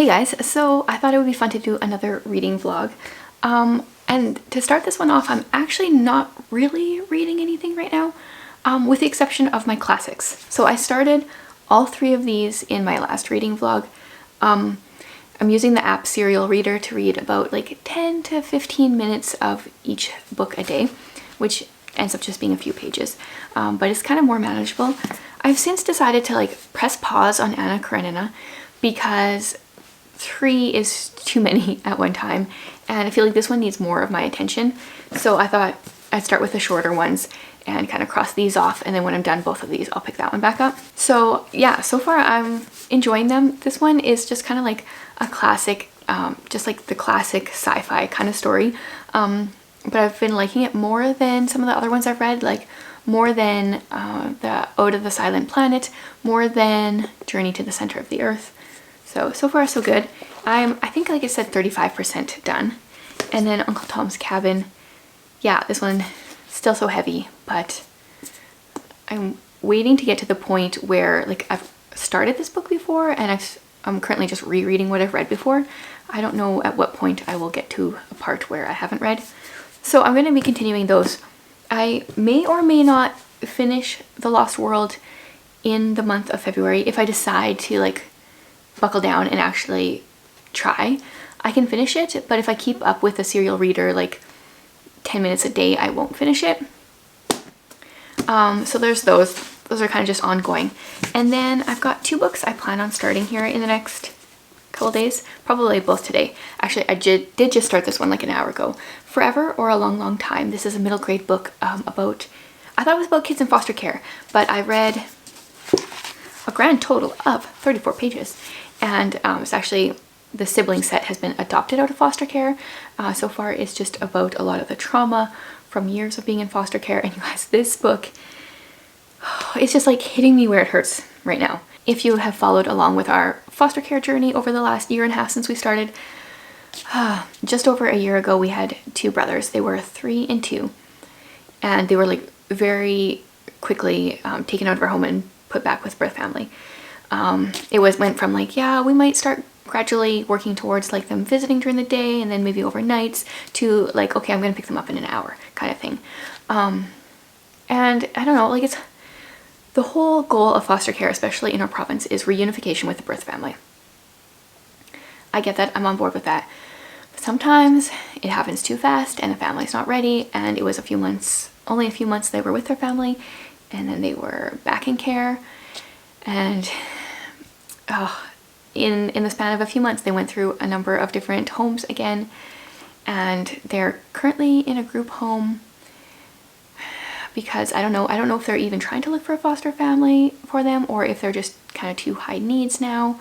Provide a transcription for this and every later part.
Hey guys, so I thought it would be fun to do another reading vlog. And to start this one off, I'm actually not really reading anything right now, with the exception of my classics. So I started all three of these in my last reading vlog. I'm using the app Serial Reader to read about like 10 to 15 minutes of each book a day, which ends up just being a few pages, but it's kind of more manageable. I've since decided to like press pause on Anna Karenina because 3 is too many at one time, and I feel like this one needs more of my attention. So I thought I'd start with the shorter ones and kind of cross these off, and then when I'm done both of these, I'll pick that one back up. So yeah, so far I'm enjoying them. This one is just kind of like a classic, just like the classic sci-fi kind of story. But I've been liking it more than some of the other ones I've read, like more than the Ode of the Silent Planet, more than Journey to the Center of the Earth. So far so good. I think, like I said, 35% done. And then Uncle Tom's Cabin. Yeah, this one still so heavy, but I'm waiting to get to the point where like I've started this book before and I'm currently just rereading what I've read before. I don't know at what point I will get to a part where I haven't read. So I'm going to be continuing those. I may or may not finish The Lost World in the month of February if I decide to like buckle down and actually try. I can finish it, but if I keep up with the Serial Reader like 10 minutes a day, I won't finish it. So there's those. Those are kind of just ongoing. And then I've got 2 books I plan on starting here in the next couple days, probably both today. Actually, I did just start this one like an hour ago. Forever or a Long, Long Time. This is a middle grade book about, I thought it was about kids in foster care, but I read a grand total of 34 pages. And it's actually, the sibling set has been adopted out of foster care. So far it's just about a lot of the trauma from years of being in foster care. And you guys, this book, it's just like hitting me where it hurts right now. If you have followed along with our foster care journey over the last year and a half since we started, just over a year ago we had 2 brothers. They were 3 and 2. And they were like very quickly taken out of our home and put back with birth family. It went from like, yeah, we might start gradually working towards like them visiting during the day and then maybe overnights, to like, okay, I'm gonna pick them up in an hour kind of thing. And I don't know, like, it's the whole goal of foster care, especially in our province, is reunification with the birth family. I get that, I'm on board with that. But sometimes it happens too fast and the family's not ready, and it was only a few months they were with their family, and then they were back in care. And in the span of a few months, they went through a number of different homes again, and they're currently in a group home because I don't know if they're even trying to look for a foster family for them or if they're just kind of too high needs now.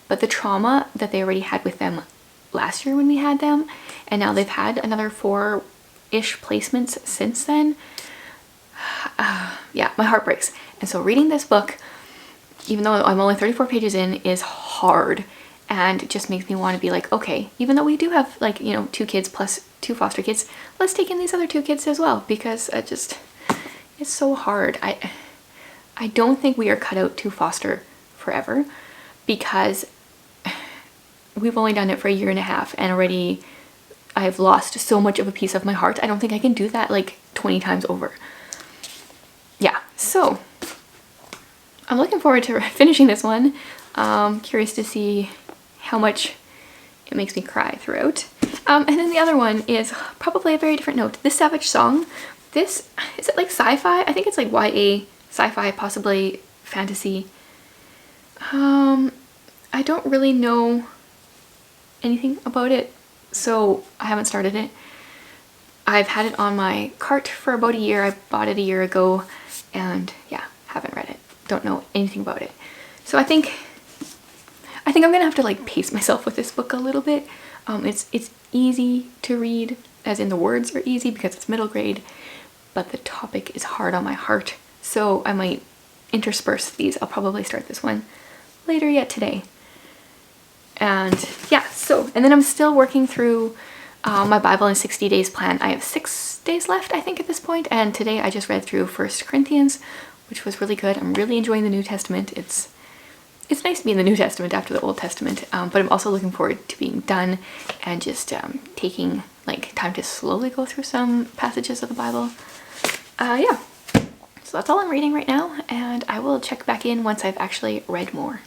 But the trauma that they already had with them last year when we had them, and now they've had another 4-ish placements since then. Yeah, my heart breaks. And so reading this book, even though I'm only 34 pages in, is hard, and it just makes me want to be like, okay, even though we do have like, you know, 2 kids plus 2 foster kids, let's take in these other 2 kids as well, because it's so hard. I don't think we are cut out to foster forever, because we've only done it for a year and a half and already I've lost so much of a piece of my heart. I don't think I can do that like 20 times over. Yeah, so I'm looking forward to finishing this one. Curious to see how much it makes me cry throughout. And then the other one is probably a very different note. This Savage Song. This, is it like sci-fi? I think it's like YA sci-fi, possibly fantasy. I don't really know anything about it, so I haven't started it. I've had it on my cart for about a year. I bought it a year ago, and yeah, haven't read it. Don't know anything about it. So I think I'm gonna have to like pace myself with this book a little bit. It's easy to read, as in the words are easy because it's middle grade, but the topic is hard on my heart. So I might intersperse these. I'll probably start this one later yet today. And yeah, and then I'm still working through my Bible in 60 days plan. I have 6 days left, I think, at this point, and today I just read through 1 Corinthians, which was really good. I'm really enjoying the New Testament. It's it's nice to be in the New Testament after the Old Testament, but I'm also looking forward to being done and just taking like time to slowly go through some passages of the Bible. Yeah, so that's all I'm reading right now, and I will check back in once I've actually read more.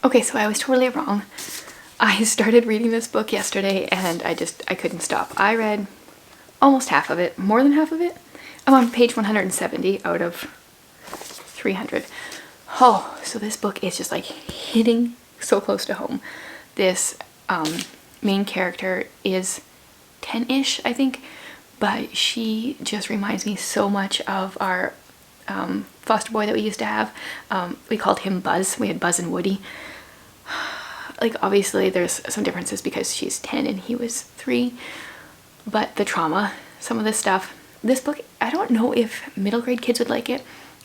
Okay, so I was totally wrong. I started reading this book yesterday and I couldn't stop. I read almost half of it, more than half of it. I'm on page 170 out of 300. Oh, so this book is just like hitting so close to home. This main character is 10-ish, I think, but she just reminds me so much of our foster boy that we used to have. We called him Buzz. We had Buzz and Woody. Like, obviously there's some differences because she's 10 and he was 3, but the trauma, some of this stuff, this book, I don't know if middle grade kids would like it.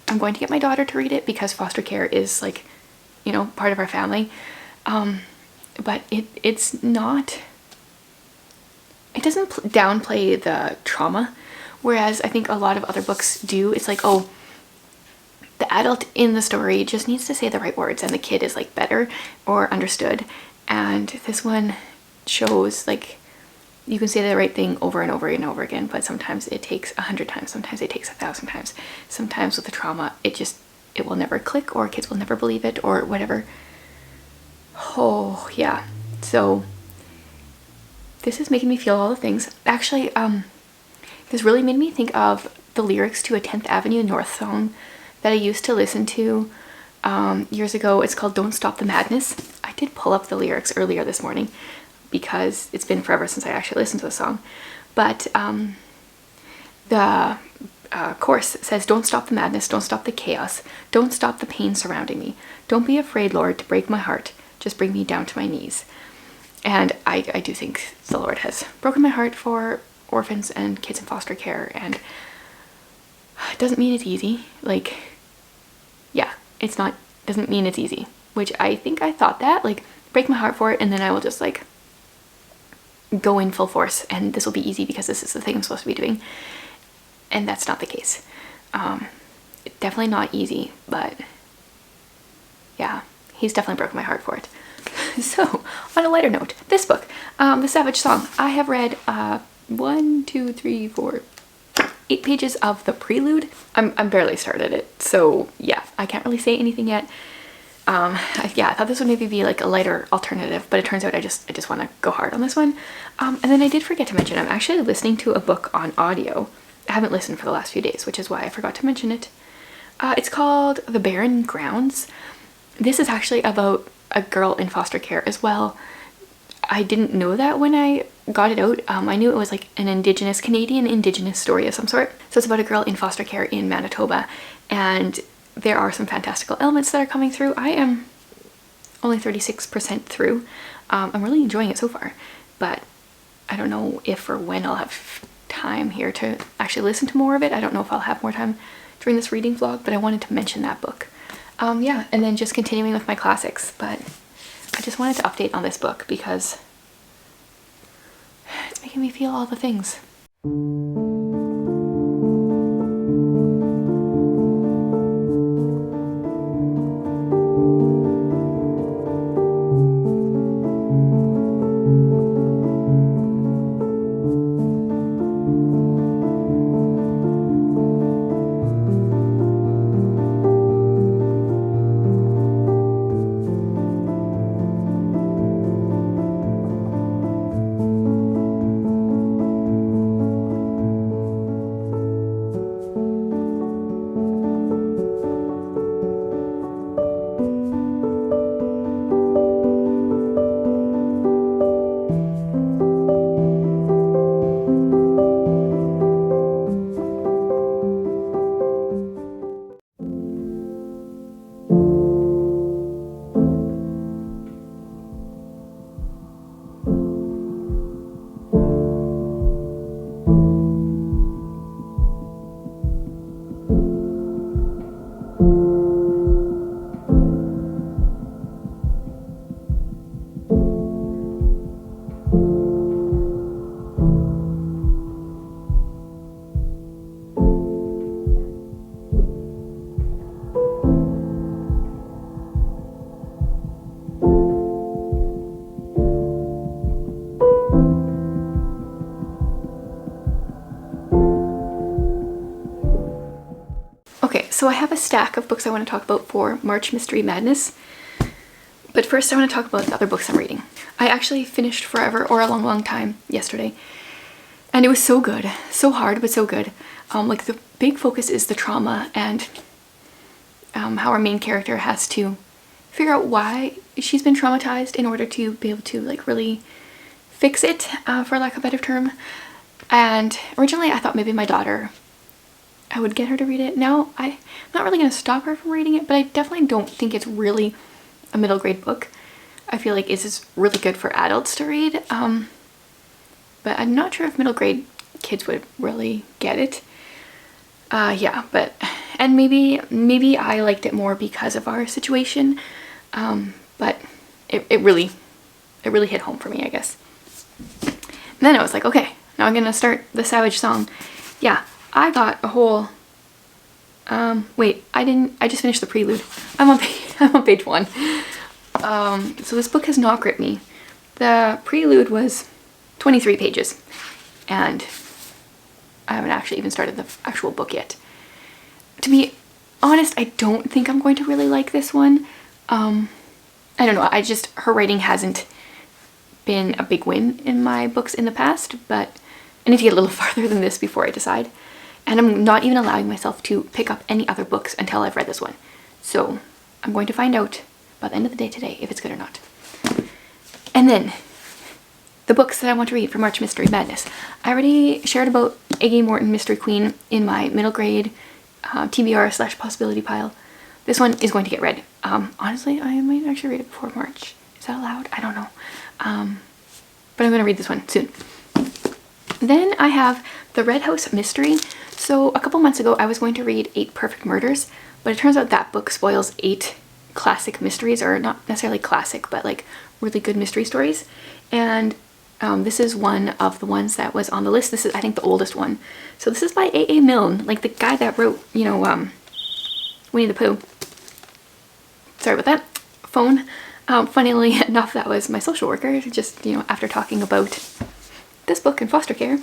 I'm going to get my daughter to read it because foster care is like, you know, part of our family. But it's not, it doesn't downplay the trauma, whereas I think a lot of other books do. It's like, oh, the adult in the story just needs to say the right words and the kid is like better or understood. And this one shows like you can say the right thing over and over and over again, but sometimes it takes 100 times, sometimes it takes 1,000 times. Sometimes with the trauma, it will never click, or kids will never believe it, or whatever. Oh yeah, so this is making me feel all the things. Actually, this really made me think of the lyrics to a 10th Avenue North song that I used to listen to years ago. It's called Don't Stop the Madness. I did pull up the lyrics earlier this morning because it's been forever since I actually listened to the song. But the chorus says, don't stop the madness, don't stop the chaos, don't stop the pain surrounding me. Don't be afraid, Lord, to break my heart. Just bring me down to my knees. And I do think the Lord has broken my heart for orphans and kids in foster care, and it doesn't mean it's easy. Like, yeah, doesn't mean it's easy, which I think I thought that, like, break my heart for it and then I will just like go in full force and this will be easy because this is the thing I'm supposed to be doing. And that's not the case. Definitely not easy, but yeah, he's definitely broken my heart for it. So, on a lighter note, this book, The Savage Song, I have read 8 pages of the prelude. I'm barely started it, so yeah, I can't really say anything yet. Yeah, I thought this would maybe be like a lighter alternative, but it turns out I just want to go hard on this one. And then I did forget to mention, I'm actually listening to a book on audio. I haven't listened for the last few days, which is why I forgot to mention it. It's called The Barren Grounds. This is actually about a girl in foster care as well. I didn't know that when I got it out. I knew it was like an Canadian indigenous story of some sort. So it's about a girl in foster care in Manitoba, and there are some fantastical elements that are coming through. I am only 36% through. I'm really enjoying it so far, but I don't know if or when I'll have time here to actually listen to more of it. I don't know if I'll have more time during this reading vlog, but I wanted to mention that book. Yeah, and then just continuing with my classics, but I just wanted to update on this book because it's making me feel all the things. so I have a stack of books I want to talk about for March Mystery Madness. But first I want to talk about the other books I'm reading. I actually finished Forever or a Long, Long Time yesterday. And it was so good. So hard, but so good. Like the big focus is the trauma and how our main character has to figure out why she's been traumatized in order to be able to like really fix it, for lack of a better term. And originally I thought maybe my daughter, I would get her to read it. Now I'm not really going to stop her from reading it, but I definitely don't think it's really a middle grade book. I feel like it's really good for adults to read, but I'm not sure if middle grade kids would really get it. Yeah, and maybe I liked it more because of our situation, but it really hit home for me, I guess. And then I was like, okay, now I'm gonna start the Savage Song. Yeah, I got a whole, wait, I just finished the prelude. I'm on page 1. So this book has not gripped me. The prelude was 23 pages, and I haven't actually even started the actual book yet. To be honest, I don't think I'm going to really like this one. I don't know, her writing hasn't been a big win in my books in the past, but I need to get a little farther than this before I decide. And I'm not even allowing myself to pick up any other books until I've read this one. So I'm going to find out by the end of the day today if it's good or not. And then the books that I want to read for March Mystery Madness. I already shared about A.G. Morton Mystery Queen in my middle grade TBR / possibility pile. This one is going to get read. Honestly, I might actually read it before March. Is that allowed? I don't know. But I'm going to read this one soon. Then I have The Red House Mystery. So a couple months ago I was going to read 8 Perfect Murders, but it turns out that book spoils 8 classic mysteries, or not necessarily classic, but like really good mystery stories. And this is one of the ones that was on the list. This is, I think, the oldest one. So this is by A.A. Milne, like the guy that wrote, you know, Winnie the Pooh. Sorry about that. Phone. Funnily enough, that was my social worker, just, you know, after talking about this book in foster care.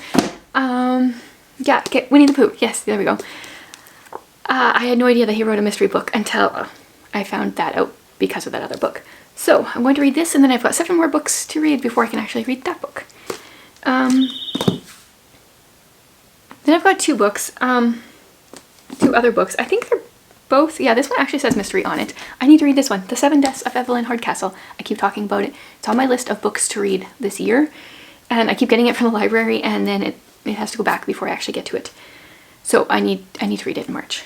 Yeah, get Winnie the Pooh. Yes, there we go. I had no idea that he wrote a mystery book until I found that out because of that other book. So I'm going to read this, and then I've got 7 more books to read before I can actually read that book. Then I've got 2 books, 2 other books. I think they're both, yeah, this one actually says mystery on it. I need to read this one, The 7 Deaths of Evelyn Hardcastle. I keep talking about it. It's on my list of books to read this year, and I keep getting it from the library, and then it has to go back before I actually get to it. So I need to read it in March.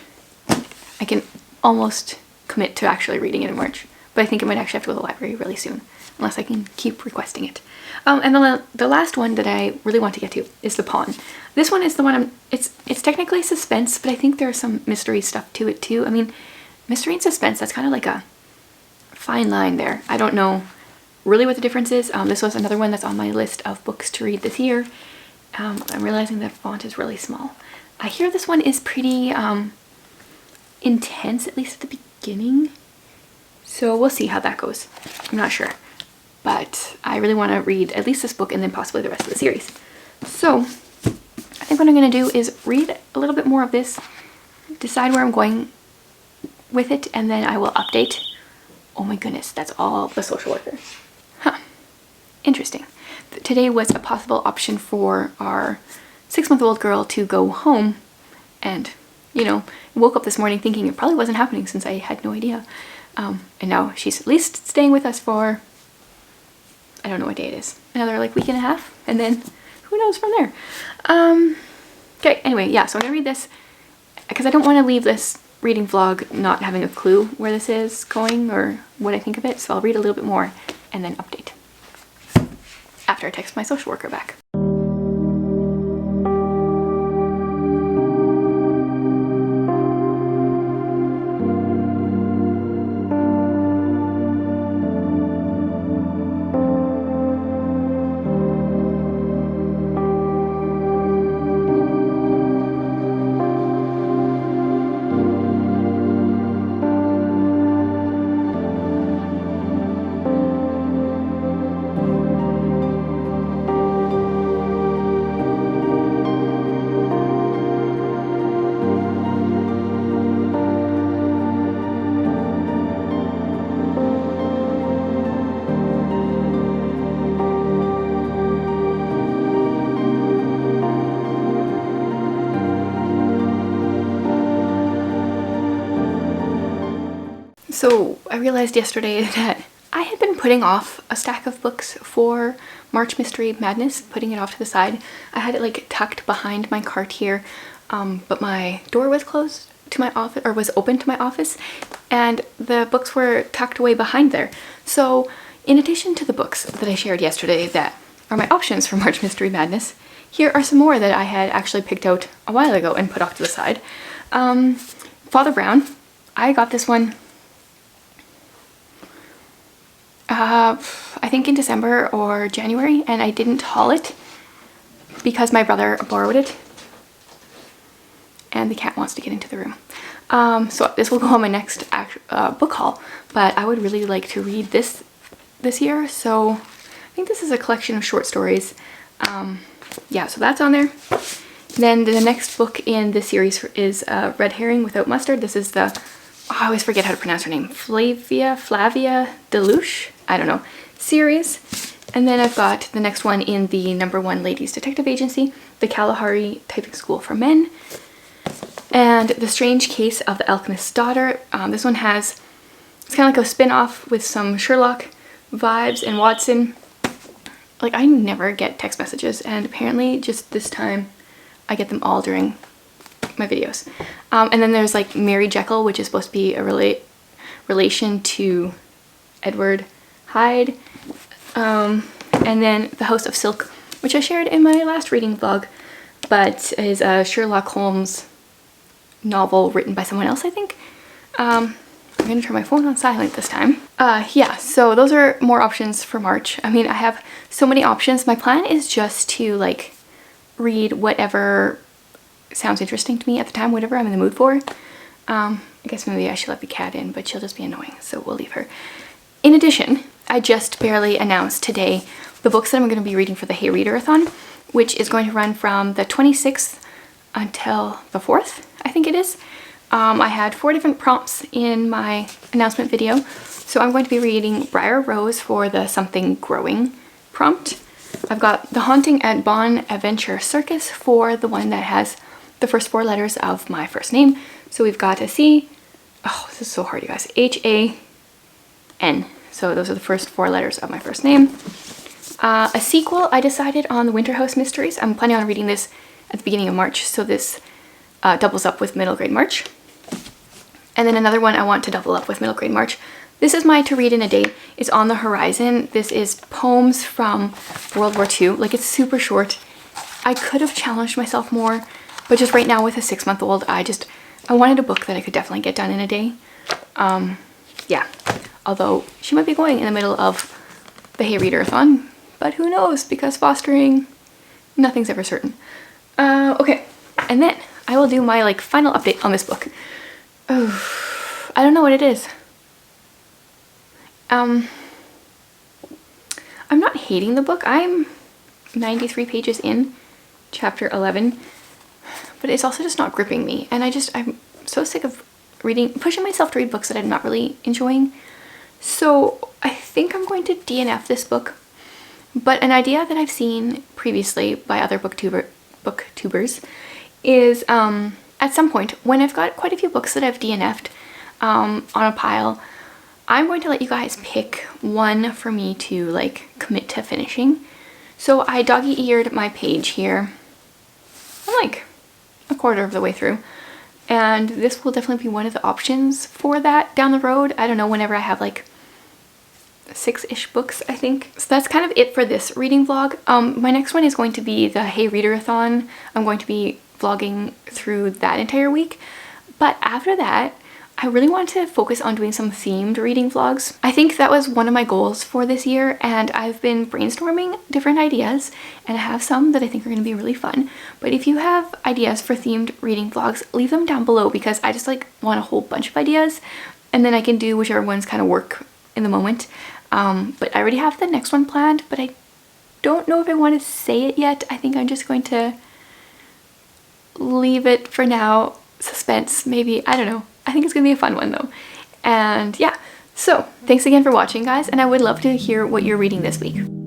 I can almost commit to actually reading it in March, but I think I might actually have to go to the library really soon, unless I can keep requesting it. And the last one that I really want to get to is The Pawn. This one is the one it's technically suspense, but I think there's some mystery stuff to it too. I mean, mystery and suspense, that's kind of like a fine line there. I don't know really what the difference is. This was another one that's on my list of books to read this year. I'm realizing that font is really small. I hear this one is pretty intense, at least at the beginning. So we'll see how that goes. I'm not sure. But I really want to read at least this book and then possibly the rest of the series. So I think what I'm going to do is read a little bit more of this, decide where I'm going with it, and then I will update. Oh my goodness, that's all the social worker. Huh. Interesting. Today was a possible option for our 6-month-old girl to go home, and, you know, woke up this morning thinking it probably wasn't happening since I had no idea. And now she's at least staying with us for, I don't know what day it is, another like week and a half, and then who knows from there. Okay, anyway, yeah, so I'm gonna read this because I don't want to leave this reading vlog not having a clue where this is going or what I think of it, so I'll read a little bit more and then update after I text my social worker back. So I realized yesterday that I had been putting off a stack of books for March Mystery Madness, putting it off to the side. I had it like tucked behind my cart here, but my door was closed to my office, or was open to my office, and the books were tucked away behind there. So in addition to the books that I shared yesterday that are my options for March Mystery Madness, here are some more that I had actually picked out a while ago and put off to the side. Father Brown, I got this one I think in December or January, and I didn't haul it because my brother borrowed it and the cat wants to get into the room. So this will go on my next book haul, but I would really like to read this year, so I think this is a collection of short stories. Yeah, so that's on there. Then the next book in this series is Red Herring Without Mustard. This is the, I always forget how to pronounce her name, Flavia Deluche, I don't know, series. And then I've got the next one in the #1 Ladies Detective Agency, The Kalahari Typing School for Men, and The Strange Case of the Alchemist's Daughter. This one has, it's kind of like a spin-off with some Sherlock vibes and Watson. Like, I never get text messages, and apparently just this time I get them all during my videos. And then there's like Mary Jekyll, which is supposed to be a relation to Edward Hyde. And then The House of Silk, which I shared in my last reading vlog, but is a Sherlock Holmes novel written by someone else, I think. I'm gonna turn my phone on silent this time. Yeah, so those are more options for March. I mean, I have so many options. My plan is just to like read whatever sounds interesting to me at the time, whatever I'm in the mood for. I guess maybe I should let the cat in, but she'll just be annoying, so we'll leave her. In addition, I just barely announced today the books that I'm going to be reading for the Hey Reader-athon, which is going to run from the 26th until the 4th, I think it is. I had 4 different prompts in my announcement video, so I'm going to be reading Briar Rose for the Something Growing prompt. I've got The Haunting at Bon Adventure Circus for the one that has the first 4 letters of my first name. So we've got a C, oh, this is so hard, you guys, H-A-N. So those are the first 4 letters of my first name. A sequel, I decided on The Winter House Mysteries. I'm planning on reading this at the beginning of March, so this doubles up with Middle Grade March. And then another one I want to double up with Middle Grade March. This is my To Read in a Day. It's on the horizon. This is poems from World War II. Like, it's super short. I could have challenged myself more, but just right now with a 6-month-old, I wanted a book that I could definitely get done in a day. Yeah, although she might be going in the middle of the Hey Reader-athon, but who knows, because fostering, nothing's ever certain. Okay, and then I will do my like final update on this book. Oh, I don't know what it is. I'm not hating the book. I'm 93 pages in, chapter 11, but it's also just not gripping me. And I'm so sick of pushing myself to read books that I'm not really enjoying. So I think I'm going to DNF this book. But an idea that I've seen previously by other booktubers is at some point, when I've got quite a few books that I've DNF'd on a pile, I'm going to let you guys pick one for me to like commit to finishing. So I doggy-eared my page here. I'm like a quarter of the way through. And this will definitely be one of the options for that down the road. I don't know, whenever I have like 6-ish books, I think. So that's kind of it for this reading vlog. My next one is going to be the Hey Reader-athon. I'm going to be vlogging through that entire week. But after that, I really want to focus on doing some themed reading vlogs. I think that was one of my goals for this year, and I've been brainstorming different ideas, and I have some that I think are going to be really fun. But if you have ideas for themed reading vlogs, leave them down below, because I just like want a whole bunch of ideas, and then I can do whichever ones kind of work in the moment. But I already have the next one planned, but I don't know if I want to say it yet. I think I'm just going to leave it for now. Suspense, maybe, I don't know. I think it's gonna be a fun one though. And yeah, so thanks again for watching, guys, and I would love to hear what you're reading this week.